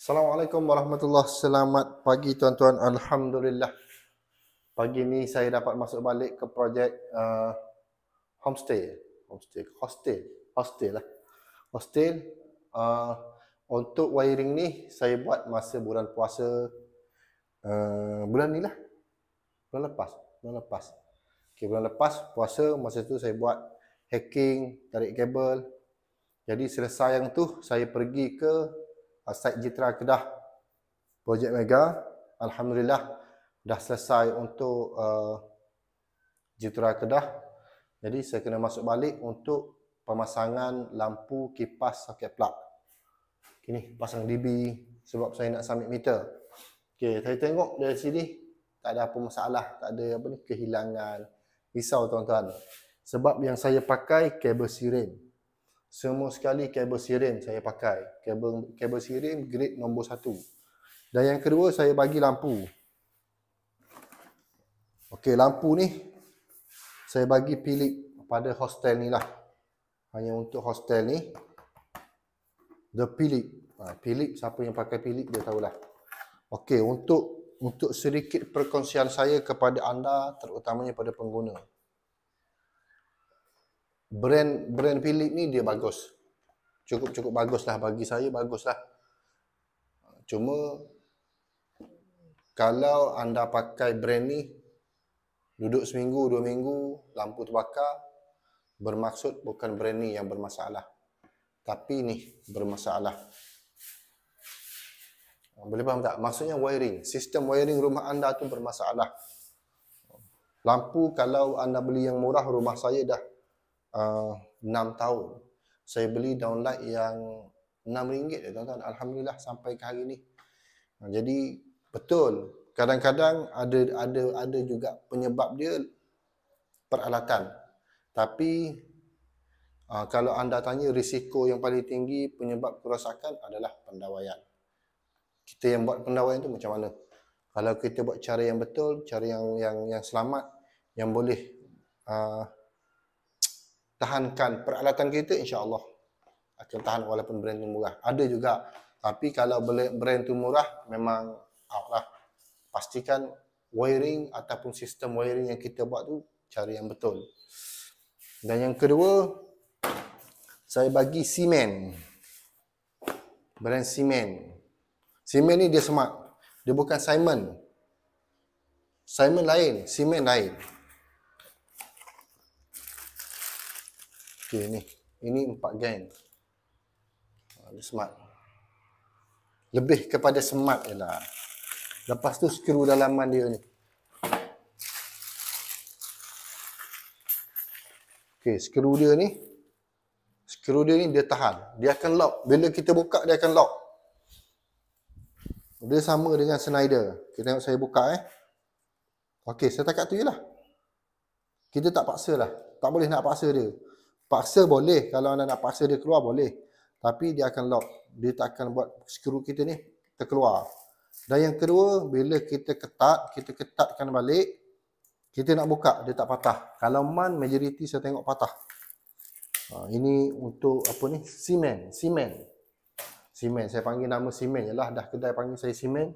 Assalamualaikum warahmatullahi. Selamat pagi tuan-tuan. Alhamdulillah. Pagi ni saya dapat masuk balik ke projek homestay. Hostel lah. Hostel. Uh, untuk wiring ni saya buat masa bulan puasa. Bulan ni lah. Bulan lepas. Okay, bulan lepas puasa, masa tu saya buat hacking, tarik kabel. Jadi selesai yang tu, saya pergi ke site Jitra Kedah, projek Mega. Alhamdulillah dah selesai untuk Jitra Kedah. Jadi saya kena masuk balik untuk pemasangan lampu kipas soket plug. Ini pasang DB sebab saya nak submit meter. Okey, saya tengok dari sini tak ada apa masalah, tak ada apa ni kehilangan. Risau tuan-tuan. Sebab yang saya pakai kabel siren. Semua sekali kabel siren saya pakai. Kabel siren grade nombor 1. Dan yang kedua saya bagi lampu. Okey, lampu ni saya bagi Philips pada hostel ni lah. Hanya untuk hostel ni. The Philips. Philips, siapa yang pakai Philips dia tahulah. Okey, untuk sedikit perkongsian saya kepada anda, terutamanya pada pengguna. Brand Philips ni dia bagus. Cukup bagus lah bagi saya, bagus lah. Cuma kalau anda pakai brand ni, duduk seminggu, 2 minggu, lampu terbakar, bermaksud bukan brand ni yang bermasalah. Tapi ni bermasalah. Boleh faham tak? Maksudnya wiring. Sistem wiring rumah anda tu bermasalah. Lampu kalau anda beli yang murah, rumah saya dah 6 tahun. Saya beli downlight yang RM6 tuan-tuan. Alhamdulillah sampai ke hari ni. Jadi betul, kadang-kadang ada juga penyebab dia peralatan. Tapi kalau anda tanya risiko yang paling tinggi penyebab kerosakan adalah pendawaian. Kita yang buat pendawaian tu macam mana? Kalau kita buat cara yang betul, cara yang selamat, yang boleh tahankan peralatan kita, insya-Allah akan tahan walaupun brand tu murah. Ada juga, tapi kalau brand tu murah memang out lah. Pastikan wiring ataupun sistem wiring yang kita buat tu cara yang betul. Dan yang kedua, saya bagi semen. Brand semen. Semen ni dia smart. Dia bukan Simon. Simon lain, semen lain. Okey, ni. Ini 4 gang. Dia smart. Lebih kepada smart je lah. Lepas tu skru dalaman dia ni. Okey, skru dia ni dia tahan. Dia akan lock. Bila kita buka dia akan lock. Dia sama dengan Schneider. Kita tengok saya buka Okey, setakat tu je lah. Kita tak paksa lah. Tak boleh nak paksa dia. Paksa boleh. Kalau anda nak paksa dia keluar boleh. Tapi dia akan lock. Dia tak akan buat skru kita ni terkeluar. Dan yang kedua, bila kita ketatkan balik, kita nak buka, dia tak patah. Kalau man, majoriti saya tengok patah. Ini untuk apa ni? Semen. Saya panggil nama semen je lah. Dah kedai panggil saya semen.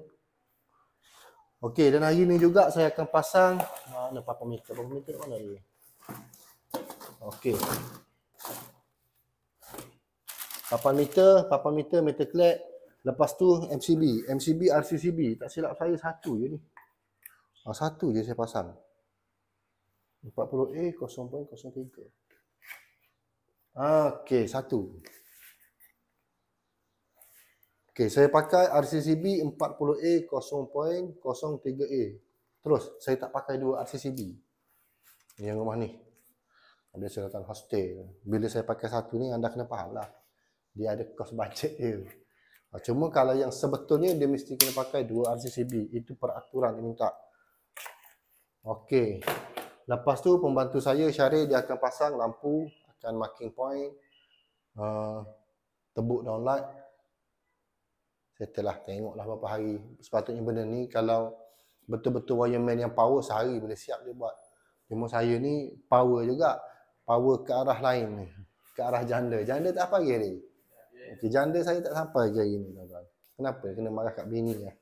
Okey, dan hari ni juga saya akan pasang mana papameter mana dia? Okey. Papameter meter clad. Lepas tu MCB RCCB. Tak silap saya satu je ni. Satu je saya pasang. 40A 0.03. Okey, satu. Okey, saya pakai RCCB 40A 0.03A. Terus, saya tak pakai dua RCCB. Yang rumah ni. Ada saya datang hostel. Bila saya pakai satu ni, anda kena faham lah. Dia ada cost budget dia. Cuma kalau yang sebetulnya, dia mesti kena pakai dua RCCB. Itu peraturan dia minta. Okey. Lepas tu, pembantu saya, Syaril, dia akan pasang lampu, akan marking point, tebuk downlight. Saya telah tengoklah beberapa hari. Sepatutnya benda ni kalau betul-betul wireman yang power sehari boleh siap dia buat. Cuma saya ni power juga. Power ke arah lain. Ke arah janda. Janda tak apa lagi ni. Okay, janda saya tak sampai lagi hari ni, tuan-tuan. Kenapa kena marah kat bini ya?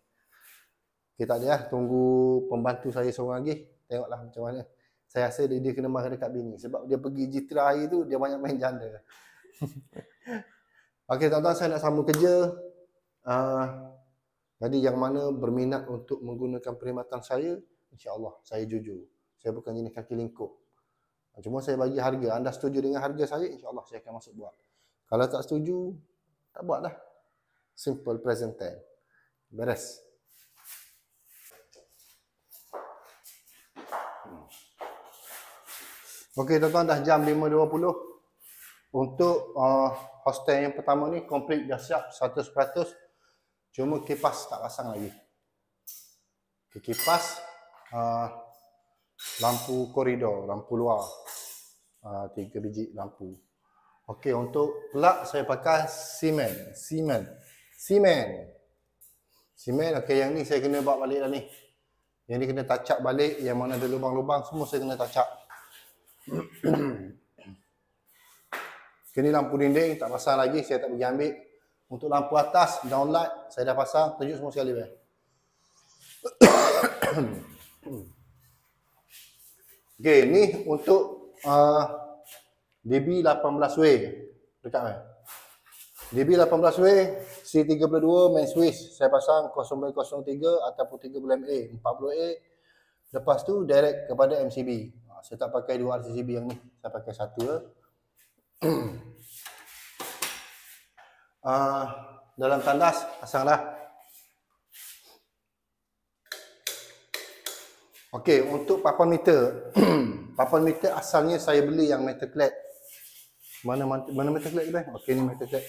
Kita tak ada lah, tunggu pembantu saya seorang lagi. Tengoklah macam mana. Saya rasa dia kena marah dekat bini. Sebab dia pergi Jitra hari tu, dia banyak main janda. Okey tuan-tuan, saya nak sambung kerja. Jadi yang mana berminat untuk menggunakan perkhidmatan saya, insya-Allah saya jujur. Saya bukan jenis kaki lingkup. Cuma saya bagi harga. Anda setuju dengan harga saya, insya-Allah saya akan masuk buat. Kalau tak setuju, tak buat dah. Simple present tense. Beres. Okey tuan-tuan, dah jam 5.20. Untuk hostel yang pertama ni komplit dah siap 100%. Cuma kipas tak pasang lagi. Kipas, lampu koridor, lampu luar, 3 biji lampu. Okey, untuk plug saya pakai simen. Okey, yang ni saya kena bawa balik dah ni. Yang ni kena touch up balik, yang mana ada lubang-lubang semua saya kena touch up. Ini lampu dinding tak pasang lagi, saya tak pergi ambil. Untuk lampu atas, downlight saya dah pasang, tunjuk semua sekali. Okey, ni untuk DB18W dekat DB18W C32 main switch saya pasang 0903 ataupun 30MA 40A. Lepas tu direct kepada MCB. Saya tak pakai dua RCCB yang ni, saya pakai satu je. Dalam tandas pasanglah. Okey, untuk papan meter. Papan meter asalnya saya beli yang metal clad. Mana metal clad ni? Okey, ni metal clad.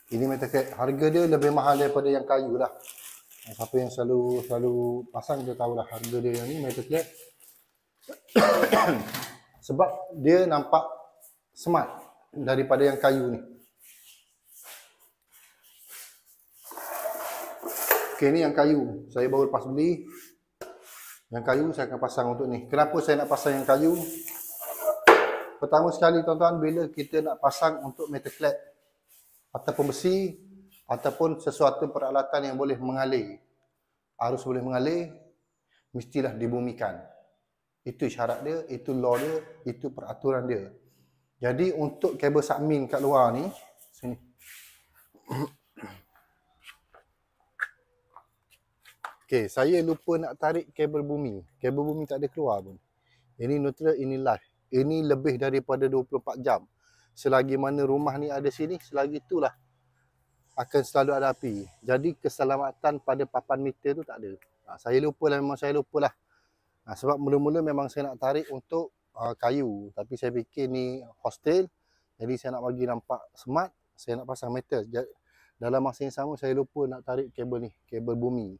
Ini metal clad. Harga dia lebih mahal daripada yang kayu lah. Siapa yang selalu pasang dia tahulah harga dia yang ni metal clad. Sebab dia nampak smart daripada yang kayu ni. Okey, ni yang kayu. Saya baru lepas beli. Yang kayu saya akan pasang untuk ni. Kenapa saya nak pasang yang kayu? Pertama sekali tuan-tuan, bila kita nak pasang untuk metal clad ataupun besi ataupun sesuatu peralatan yang boleh mengalir, arus boleh mengalir, mestilah dibumikan. Itu syarat dia, itu law dia, itu peraturan dia. Jadi untuk kabel submin kat luar ni, sini. Okey, saya lupa nak tarik kabel bumi. Kabel bumi tak ada keluar pun. Ini neutral, ini live. Ini lebih daripada 24 jam. Selagi mana rumah ni ada sini, selagi itulah akan selalu ada api. Jadi keselamatan pada papan meter tu tak ada. Saya lupa lah, memang saya lupa lah. Sebab mula-mula memang saya nak tarik untuk kayu. Tapi saya fikir ni hostel. Jadi saya nak bagi nampak smart. Saya nak pasang metal. Dalam masa yang sama saya lupa nak tarik kabel ni. Kabel bumi.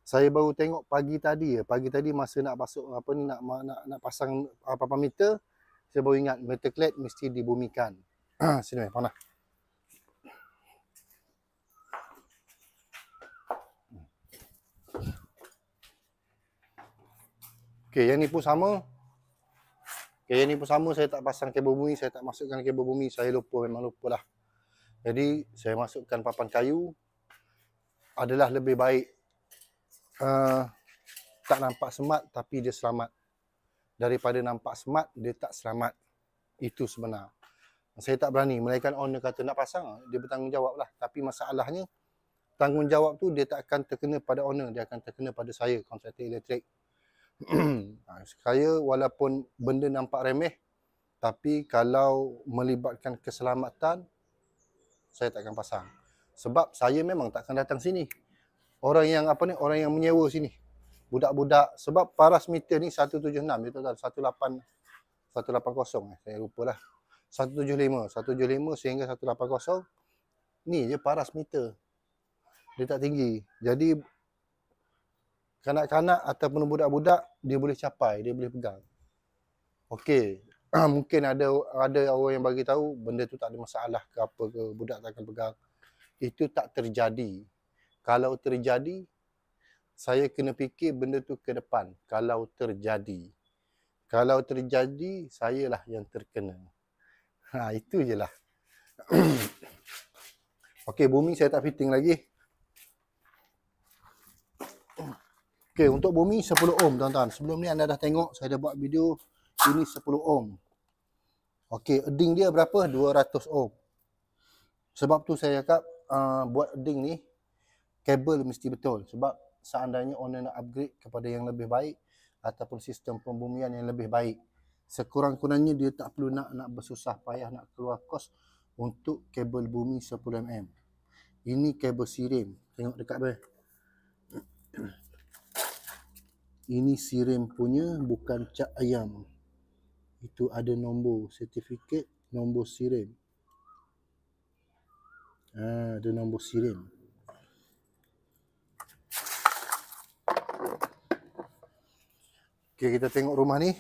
Saya baru tengok pagi tadi. Pagi tadi masa nak masuk nak pasang papan meter. Saya baru ingat metal clad mesti dibumikan. Sini mana? Okey, yang ni pun sama. Okey, yang ni pun sama, saya tak pasang kabel bumi, saya tak masukkan kabel bumi, saya lupa, memang lupa lah. Jadi, saya masukkan papan kayu. Adalah lebih baik. Tak nampak smart, tapi dia selamat. Daripada nampak smart, dia tak selamat. Itu sebenar. Saya tak berani, melainkan owner kata nak pasang, dia bertanggungjawab lah. Tapi masalahnya, tanggungjawab tu dia tak akan terkena pada owner, dia akan terkena pada saya, kontraktor elektrik. Saya walaupun benda nampak remeh, tapi kalau melibatkan keselamatan, saya tak akan pasang. Sebab saya memang tak akan datang sini. Orang yang orang yang menyewa sini. Budak-budak, sebab paras meter ni 176, dia total 180, saya lupalah. 175 sehingga 180. Ni je paras meter. Dia tak tinggi. Jadi kanak-kanak ataupun budak-budak dia boleh capai, dia boleh pegang. Okey, mungkin ada orang yang bagi tahu benda tu tak ada masalah ke apa ke, budak tak akan pegang. Itu tak terjadi. Kalau terjadi, saya kena fikir benda tu ke depan. Kalau terjadi, sayalah yang terkena. Itu je lah. Okey, bumi saya tak fitting lagi. Okey, untuk bumi 10 ohm tuan-tuan. Sebelum ni anda dah tengok saya dah buat video ini 10 ohm. Okey, earding dia berapa? 200 ohm. Sebab tu saya cakap buat earding ni kabel mesti betul. Sebab seandainya owner nak upgrade kepada yang lebih baik ataupun sistem pembumian yang lebih baik, sekurang-kurangnya dia tak perlu nak bersusah payah nak keluar kos untuk kabel bumi 10 mm. Ini kabel sirim. Tengok dekat bawah. Ini sirim punya, bukan cat ayam. Itu ada nombor sertifikat, nombor sirim. Ada nombor sirim. Okey, kita tengok rumah ni.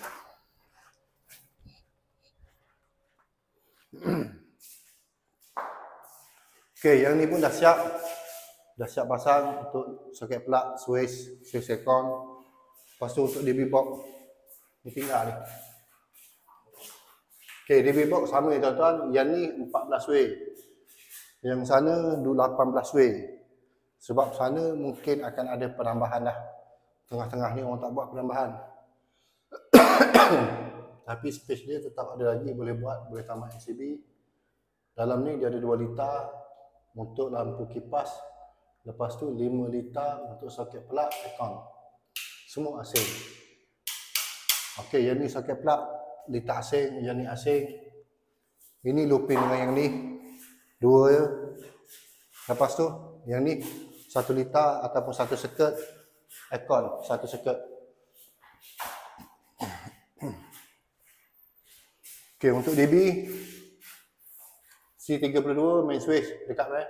Okey, yang ni pun dah siap. Dah siap pasang untuk soket plug, switch aircon. Lepas tu untuk DB box ni tinggal ni. Okey, DB box sama ni tuan-tuan. Yang ni 14 way. Yang sana 18 way. Sebab sana mungkin akan ada penambahan lah. Tengah-tengah ni orang tak buat penambahan. Tapi space dia tetap ada lagi, boleh buat, boleh tambah MCB. Dalam ni dia ada 2 liter untuk lampu kipas. Lepas tu 5 liter untuk soket plug aircon. Semua asing. Okey, yang ni soket plug liter asing, yang ni asing. Ini looping dengan yang ni. 2 je. Lepas tu yang ni 1 liter ataupun 1 circuit aircon, 1 circuit. Okey, untuk DB C32 main switch dekat mana?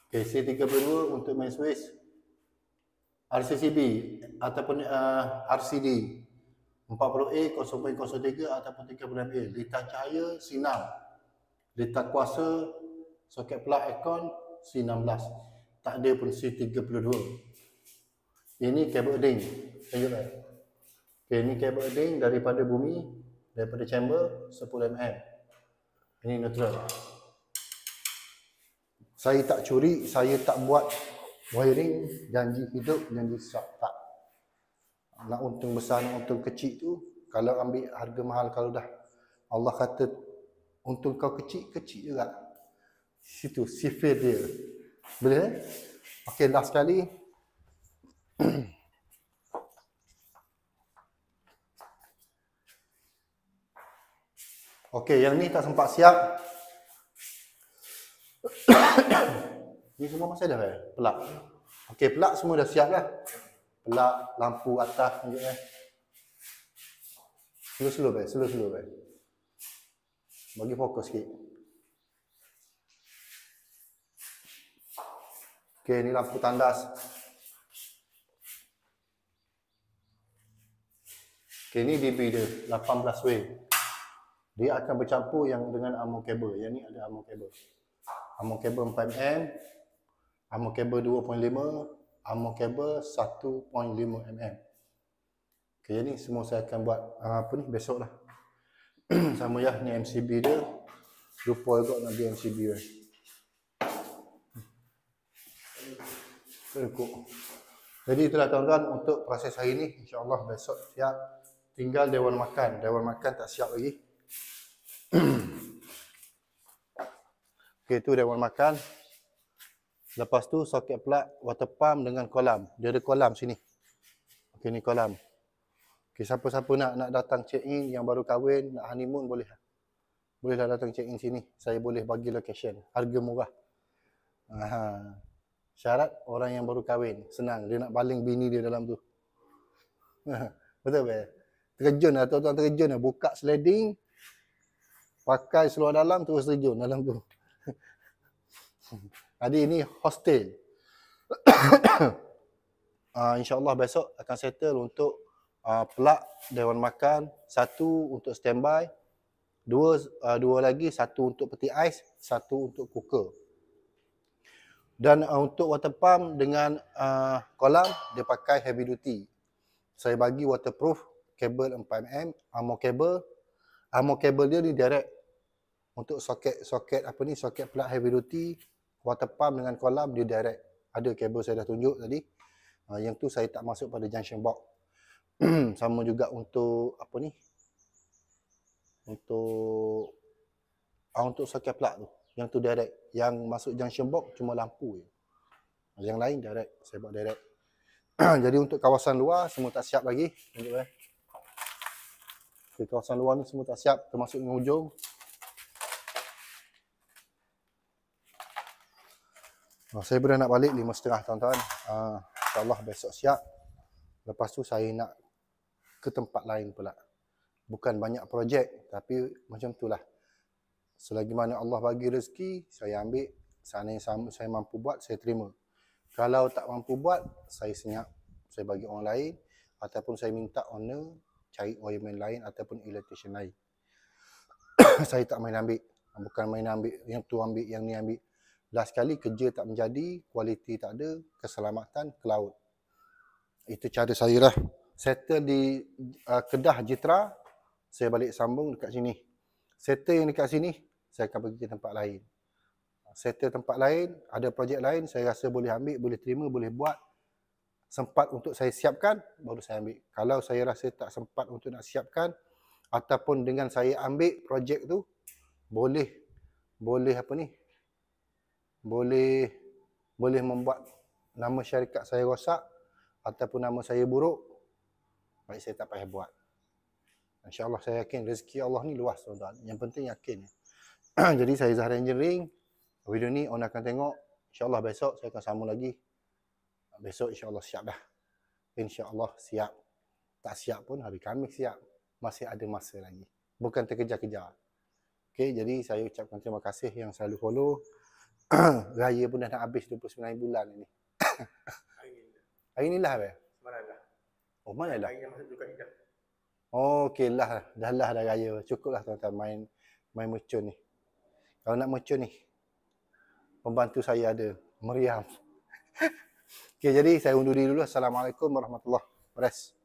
Okey, C32 untuk main switch RCCB ataupun RCD 40A 0.03 ataupun 36A. Litar cahaya C6. Litar kuasa soket plug aircon C16. Tak ada pun C32. Ini kabel earding. Tengok tak? Okey, ini kabel earding daripada bumi, daripada chamber 10 mm. Ini neutral. Saya tak curi, saya tak buat wiring, janji hidup, janji syak. Tak. Nak untung besar, nak untung kecil tu, kalau ambil harga mahal, kalau dah Allah kata untung kau kecil, kecil juga. Situ, sifir dia. Boleh? Okey, last sekali. Okey, yang ni tak sempat siap. Ni semua masih dah pelak. Okey, pelak semua dah siap lah. Pelak, lampu atas tunjuk slow baik. Bagi fokus sikit. Okey, ni lampu tandas. Okey, ni DB dia 18 way. Dia akan bercampur yang dengan armor kabel. Yang ni ada armor kabel. Armor kabel 4mm, armor kabel 2.5, armor kabel 1.5 mm. Okey, yang ni semua saya akan buat besok lah. Sama ya, ni MCB dia. Lupa juga nak beli MCB dia. Jadi itulah tuan-tuan untuk proses hari ni. InsyaAllah besok siap. Tinggal dewan makan. Dewan makan tak siap lagi. Okey, tu dewan makan. Lepas tu soket plug water pump dengan kolam. Dia ada kolam sini. Okey, ni kolam. Okey, siapa-siapa nak datang check in, yang baru kahwin, nak honeymoon, boleh. Bolehlah datang check in sini. Saya boleh bagi location. Harga murah. Syarat orang yang baru kahwin. Senang. Dia nak baling bini dia dalam tu. Betul tak? Terjun lah tuan-tuan, terjun lah. Buka sliding. Pakai seluar dalam, terus terjun dalam tu. Jadi ini hostel. InsyaAllah besok akan settle untuk plug dewan makan. 1 untuk standby. 2 lagi, 1 untuk peti ais, 1 untuk cooker. Dan untuk water pump dengan kolam, dia pakai heavy duty. Saya bagi waterproof, kabel 4mm, armor kabel. Armor kabel dia ni direct. Untuk soket apa ni, soket plug heavy duty, water pump dengan kolam dia direct. Ada kabel saya dah tunjuk tadi. Yang tu saya tak masuk pada junction box. Sama juga untuk apa ni? Untuk soket plug tu. Yang tu direct. Yang masuk junction box cuma lampu je. Yang lain direct. Saya buat direct. Jadi untuk kawasan luar semua tak siap lagi. Tunjuk okay, kawasan luar ni semua tak siap. Termasuk yang hujung. Saya pernah nak balik 5.30 tuan-tuan. InsyaAllah besok siap. Lepas tu saya nak ke tempat lain pula. Bukan banyak projek, tapi macam tu lah. Selagi mana Allah bagi rezeki, saya ambil. Seandainya saya mampu buat, saya terima. Kalau tak mampu buat, saya senyap. Saya bagi orang lain. Ataupun saya minta owner cari wireman lain ataupun electrician lain. Saya tak main ambil. Bukan main ambil. Yang tu ambil, yang ni ambil. Last kali kerja tak menjadi, kualiti tak ada, keselamatan ke laut. Itu cara saya lah. Settle di Kedah Jitra, saya balik sambung dekat sini. Settle yang dekat sini, saya akan pergi ke tempat lain. Settle tempat lain, ada projek lain, saya rasa boleh ambil, boleh terima, boleh buat. Sempat untuk saya siapkan, baru saya ambil. Kalau saya rasa tak sempat untuk nak siapkan, ataupun dengan saya ambil projek tu, boleh apa ni? Boleh membuat nama syarikat saya rosak ataupun nama saya buruk, baik saya tak payah buat. InsyaAllah saya yakin rezeki Allah ni luas tuan-tuan. Yang penting yakin. Jadi saya Zahra Engineering. Video ni orang akan tengok. InsyaAllah besok saya akan sambung lagi. Besok insyaAllah siap dah. InsyaAllah siap. Tak siap pun hari Khamis siap. Masih ada masa lagi. Bukan terkejar-kejar. Okay, jadi saya ucapkan terima kasih yang selalu follow. Raya pun dah nak habis 29 bulan ini. Hari ni lah apa? Mana dah? Oh, mana dah? Hari yang masuk juga dah. Oh, okey lah. Dah raya. Cukup lah tuan-tuan main mercun ni. Kalau nak mercun ni, pembantu saya ada, Meriam. Okey, jadi saya undur diri dulu. Assalamualaikum warahmatullahi wabarakatuh.